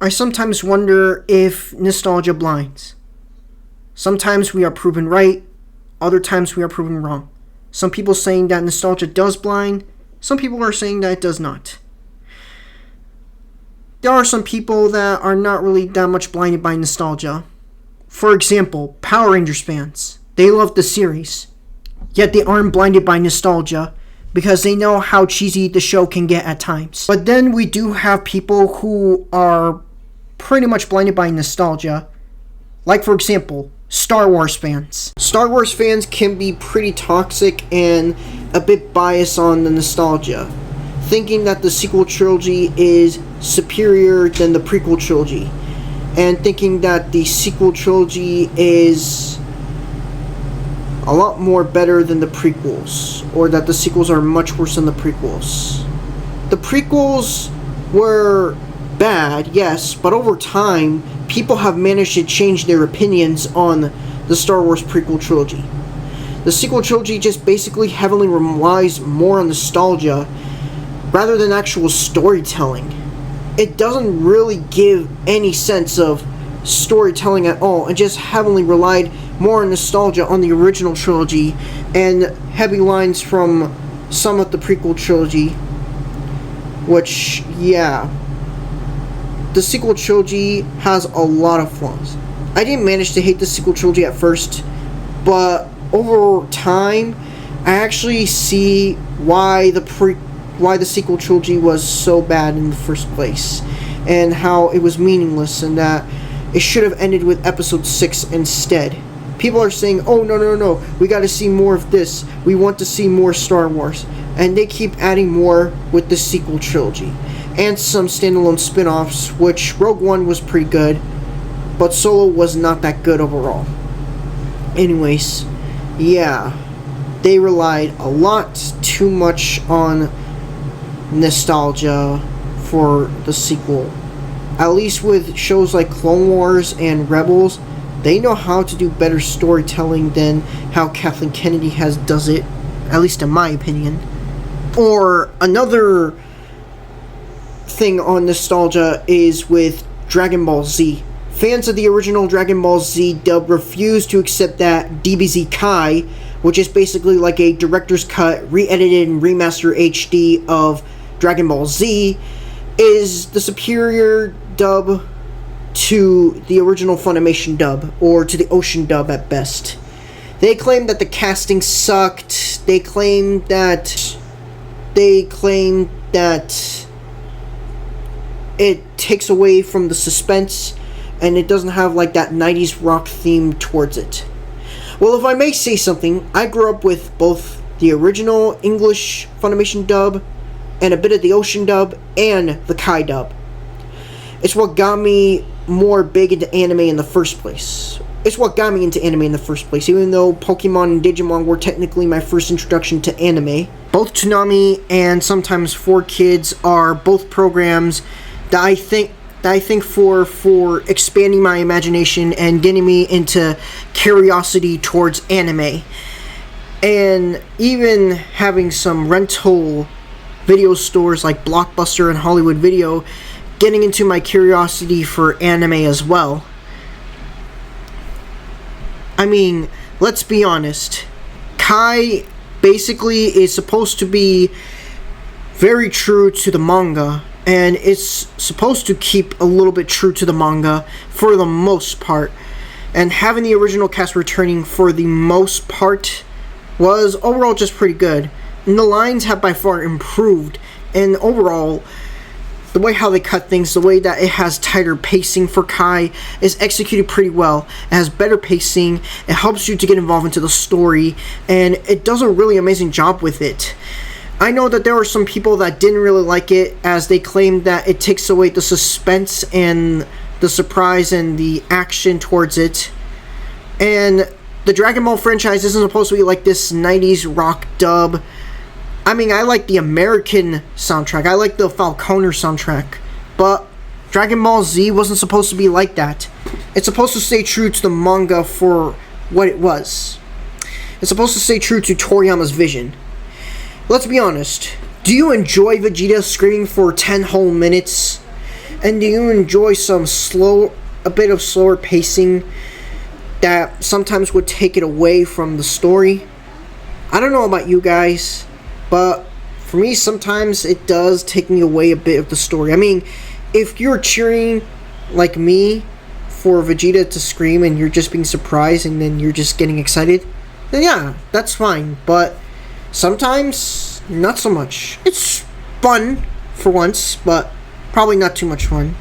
I sometimes wonder if nostalgia blinds. Sometimes we are proven right, other times we are proven wrong. Some people saying that nostalgia does blind, some people are saying that it does not. There are some people that are not really that much blinded by nostalgia. For example, Power Rangers fans. They love the series, yet they aren't blinded by nostalgia because they know how cheesy the show can get at times. But then we do have people who are pretty much blinded by nostalgia. Like, for example, Star Wars fans. Star Wars fans can be pretty toxic and a bit biased on the nostalgia, thinking that the sequel trilogy is superior than the prequel trilogy, and thinking that the sequel trilogy is a lot more better than the prequels, or that the sequels are much worse than the prequels. The prequels were bad, yes, but over time, people have managed to change their opinions on the Star Wars prequel trilogy. The sequel trilogy just basically heavily relies more on nostalgia rather than actual storytelling. It doesn't really give any sense of storytelling at all, and just heavily relied more on nostalgia on the original trilogy and heavy lines from some of the prequel trilogy, which, yeah. The sequel trilogy has a lot of flaws. I didn't manage to hate the sequel trilogy at first, but over time, I actually see why the sequel trilogy was so bad in the first place, and how it was meaningless, and that it should have ended with episode 6 instead. People are saying, oh, no, we gotta see more of this, we want to see more Star Wars, and they keep adding more with the sequel trilogy. And some standalone spin-offs, which Rogue One was pretty good, but Solo was not that good overall. Anyways, yeah, they relied a lot too much on nostalgia for the sequel. At least with shows like Clone Wars and Rebels, they know how to do better storytelling than how Kathleen Kennedy does it, at least in my opinion. Or another thing on nostalgia is with Dragon Ball Z. Fans of the original Dragon Ball Z dub refuse to accept that DBZ Kai, which is basically like a director's cut, re-edited and remastered HD of Dragon Ball Z, is the superior dub to the original Funimation dub, or to the Ocean dub at best. They claim that the casting sucked. They claim that it takes away from the suspense, and it doesn't have like that 90s rock theme towards it. Well, if I may say something, I grew up with both the original English Funimation dub and a bit of the Ocean dub and the Kai dub. It's what got me more big into anime in the first place. Even though Pokemon and Digimon were technically my first introduction to anime. Both Toonami and sometimes 4Kids are both programs that I think for expanding my imagination and getting me into curiosity towards anime. And even having some rental video stores like Blockbuster and Hollywood Video getting into my curiosity for anime as well. I mean, let's be honest. Kai basically is supposed to be very true to the manga, and it's supposed to keep a little bit true to the manga for the most part. And having the original cast returning for the most part was overall just pretty good. And the lines have by far improved, and overall, the way how they cut things, the way that it has tighter pacing for Kai is executed pretty well. It has better pacing, it helps you to get involved into the story, and it does a really amazing job with it. I know that there were some people that didn't really like it, as they claimed that it takes away the suspense and the surprise and the action towards it. And the Dragon Ball franchise isn't supposed to be like this 90s rock dub. I mean, I like the American soundtrack. I like the Falconer soundtrack. But Dragon Ball Z wasn't supposed to be like that. It's supposed to stay true to the manga for what it was. It's supposed to stay true to Toriyama's vision. Let's be honest. Do you enjoy Vegeta screaming for 10 whole minutes? And do you enjoy a bit of slower pacing that sometimes would take it away from the story? I don't know about you guys, but for me, sometimes it does take me away a bit of the story. I mean, if you're cheering like me for Vegeta to scream and you're just being surprised and then you're just getting excited, then yeah, that's fine. But sometimes, not so much. It's fun for once, but probably not too much fun.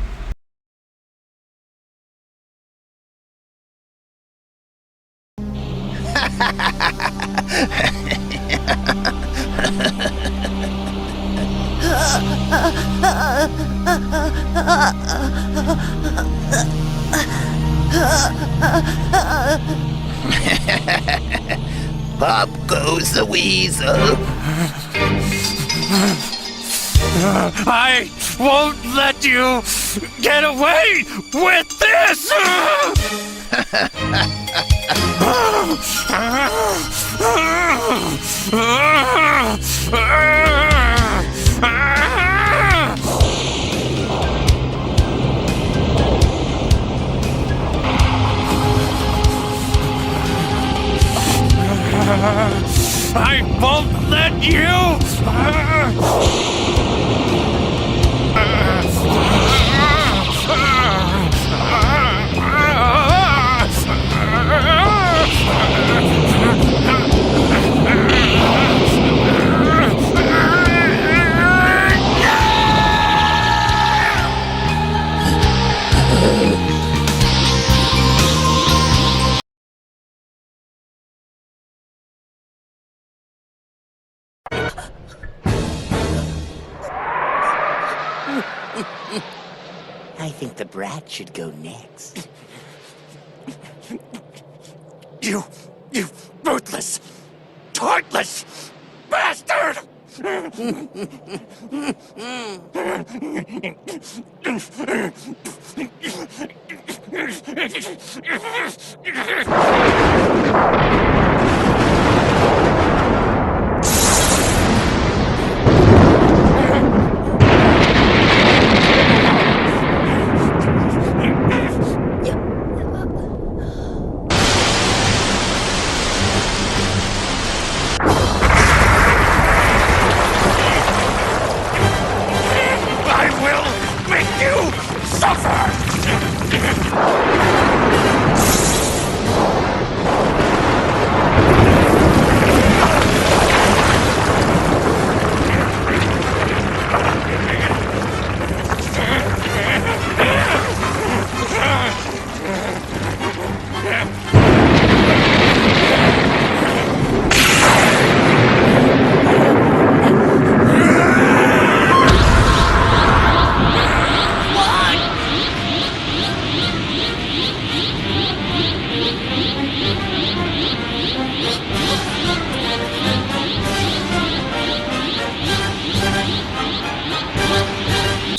Pop goes the weasel. I won't let you get away with this! I won't let you! I think the brat should go next. You ruthless, heartless bastard! I will make you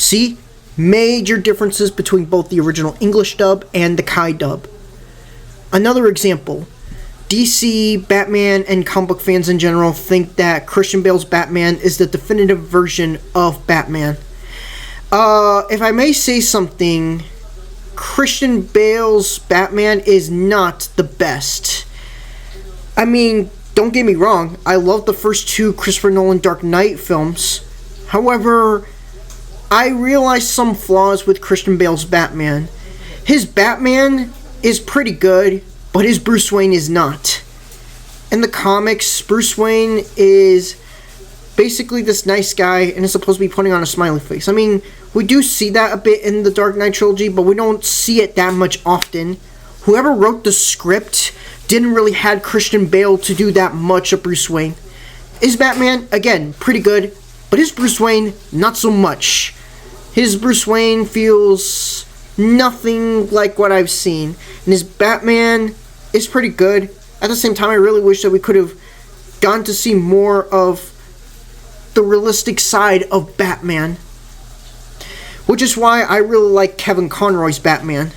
See? Major differences between both the original English dub and the Kai dub. Another example. DC, Batman, and comic book fans in general think that Christian Bale's Batman is the definitive version of Batman. If I may say something, Christian Bale's Batman is not the best. I mean, don't get me wrong, I love the first two Christopher Nolan Dark Knight films. However, I realize some flaws with Christian Bale's Batman. His Batman is pretty good, but his Bruce Wayne is not. In the comics, Bruce Wayne is basically this nice guy and is supposed to be putting on a smiley face. I mean, we do see that a bit in the Dark Knight trilogy, but we don't see it that much often. Whoever wrote the script didn't really had Christian Bale to do that much of Bruce Wayne. His Batman, again, pretty good, but his Bruce Wayne, not so much. His Bruce Wayne feels nothing like what I've seen, and his Batman is pretty good. At the same time, I really wish that we could have gotten to see more of the realistic side of Batman, which is why I really like Kevin Conroy's Batman.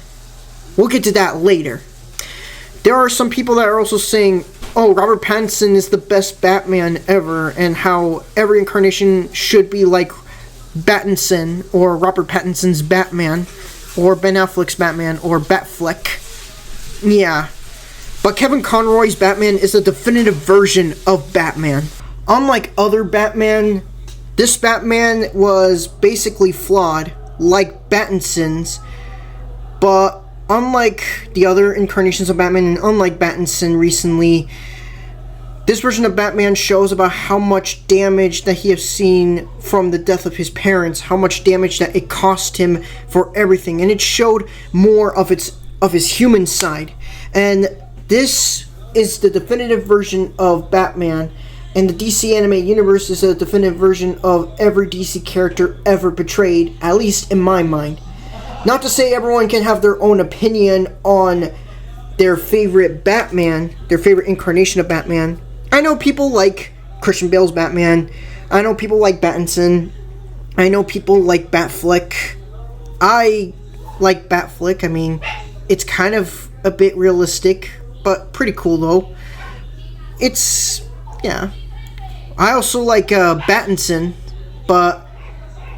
We'll get to that later. There are some people that are also saying, oh, Robert Pattinson is the best Batman ever, and how every incarnation should be like Pattinson or Robert Pattinson's Batman or Ben Affleck's Batman or Batfleck. Yeah. But Kevin Conroy's Batman is a definitive version of Batman. Unlike other Batman, this Batman was basically flawed, like Pattinson's, but unlike the other incarnations of Batman and unlike Pattinson recently, this version of Batman shows about how much damage that he has seen from the death of his parents, how much damage that it cost him for everything, and it showed more of his human side. And this is the definitive version of Batman, and the DC animated universe is a definitive version of every DC character ever portrayed, at least in my mind. Not to say everyone can have their own opinion on their favorite Batman, their favorite incarnation of Batman. I know people like Christian Bale's Batman. I know people like Pattinson. I know people like Batfleck. I like Batfleck. I mean, it's kind of a bit realistic, but pretty cool though. Yeah. I also like Pattinson, but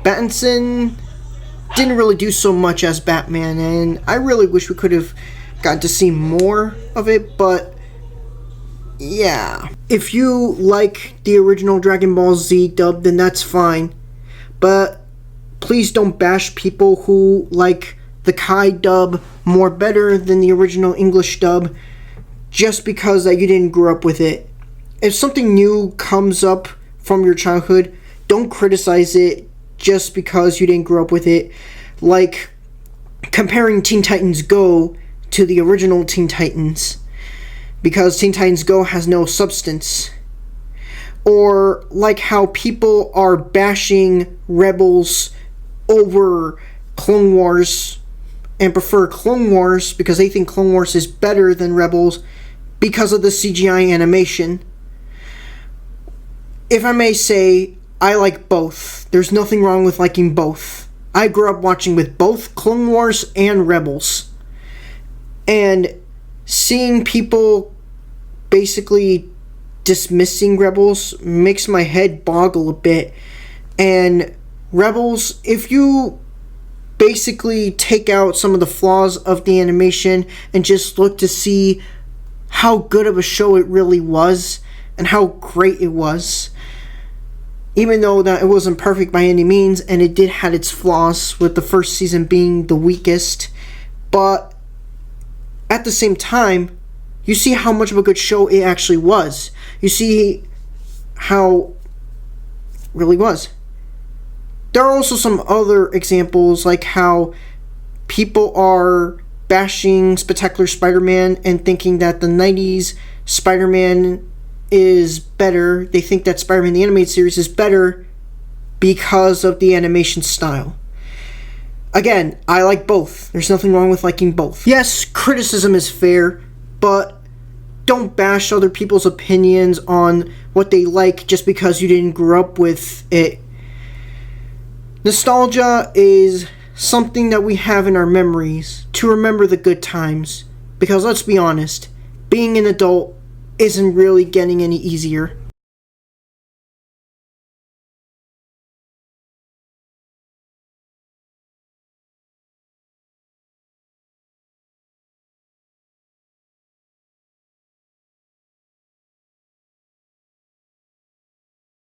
Pattinson didn't really do so much as Batman, and I really wish we could have gotten to see more of it, but yeah. If you like the original Dragon Ball Z dub, then that's fine, but please don't bash people who like the Kai dub more better than the original English dub just because that you didn't grow up with it. If something new comes up from your childhood, don't criticize it just because you didn't grow up with it. Like comparing Teen Titans Go to the original Teen Titans, because Teen Titans Go has no substance. Or like how people are bashing Rebels over Clone Wars and prefer Clone Wars because they think Clone Wars is better than Rebels because of the CGI animation. If I may say, I like both. There's nothing wrong with liking both. I grew up watching with both Clone Wars and Rebels. And seeing people basically dismissing Rebels makes my head boggle a bit. And Rebels, if you basically take out some of the flaws of the animation and just look to see how good of a show it really was and how great it was, even though that it wasn't perfect by any means, and it did have its flaws, with the first season being the weakest, but at the same time, you see how much of a good show it actually was. You see how it really was. There are also some other examples, like how people are bashing Spectacular Spider-Man and thinking that the 90s Spider-Man is better. They think that Spider-Man the Animated Series is better because of the animation style. Again, I like both. There's nothing wrong with liking both. Yes, criticism is fair, but don't bash other people's opinions on what they like just because you didn't grow up with it. Nostalgia is something that we have in our memories to remember the good times, because let's be honest, being an adult isn't really getting any easier.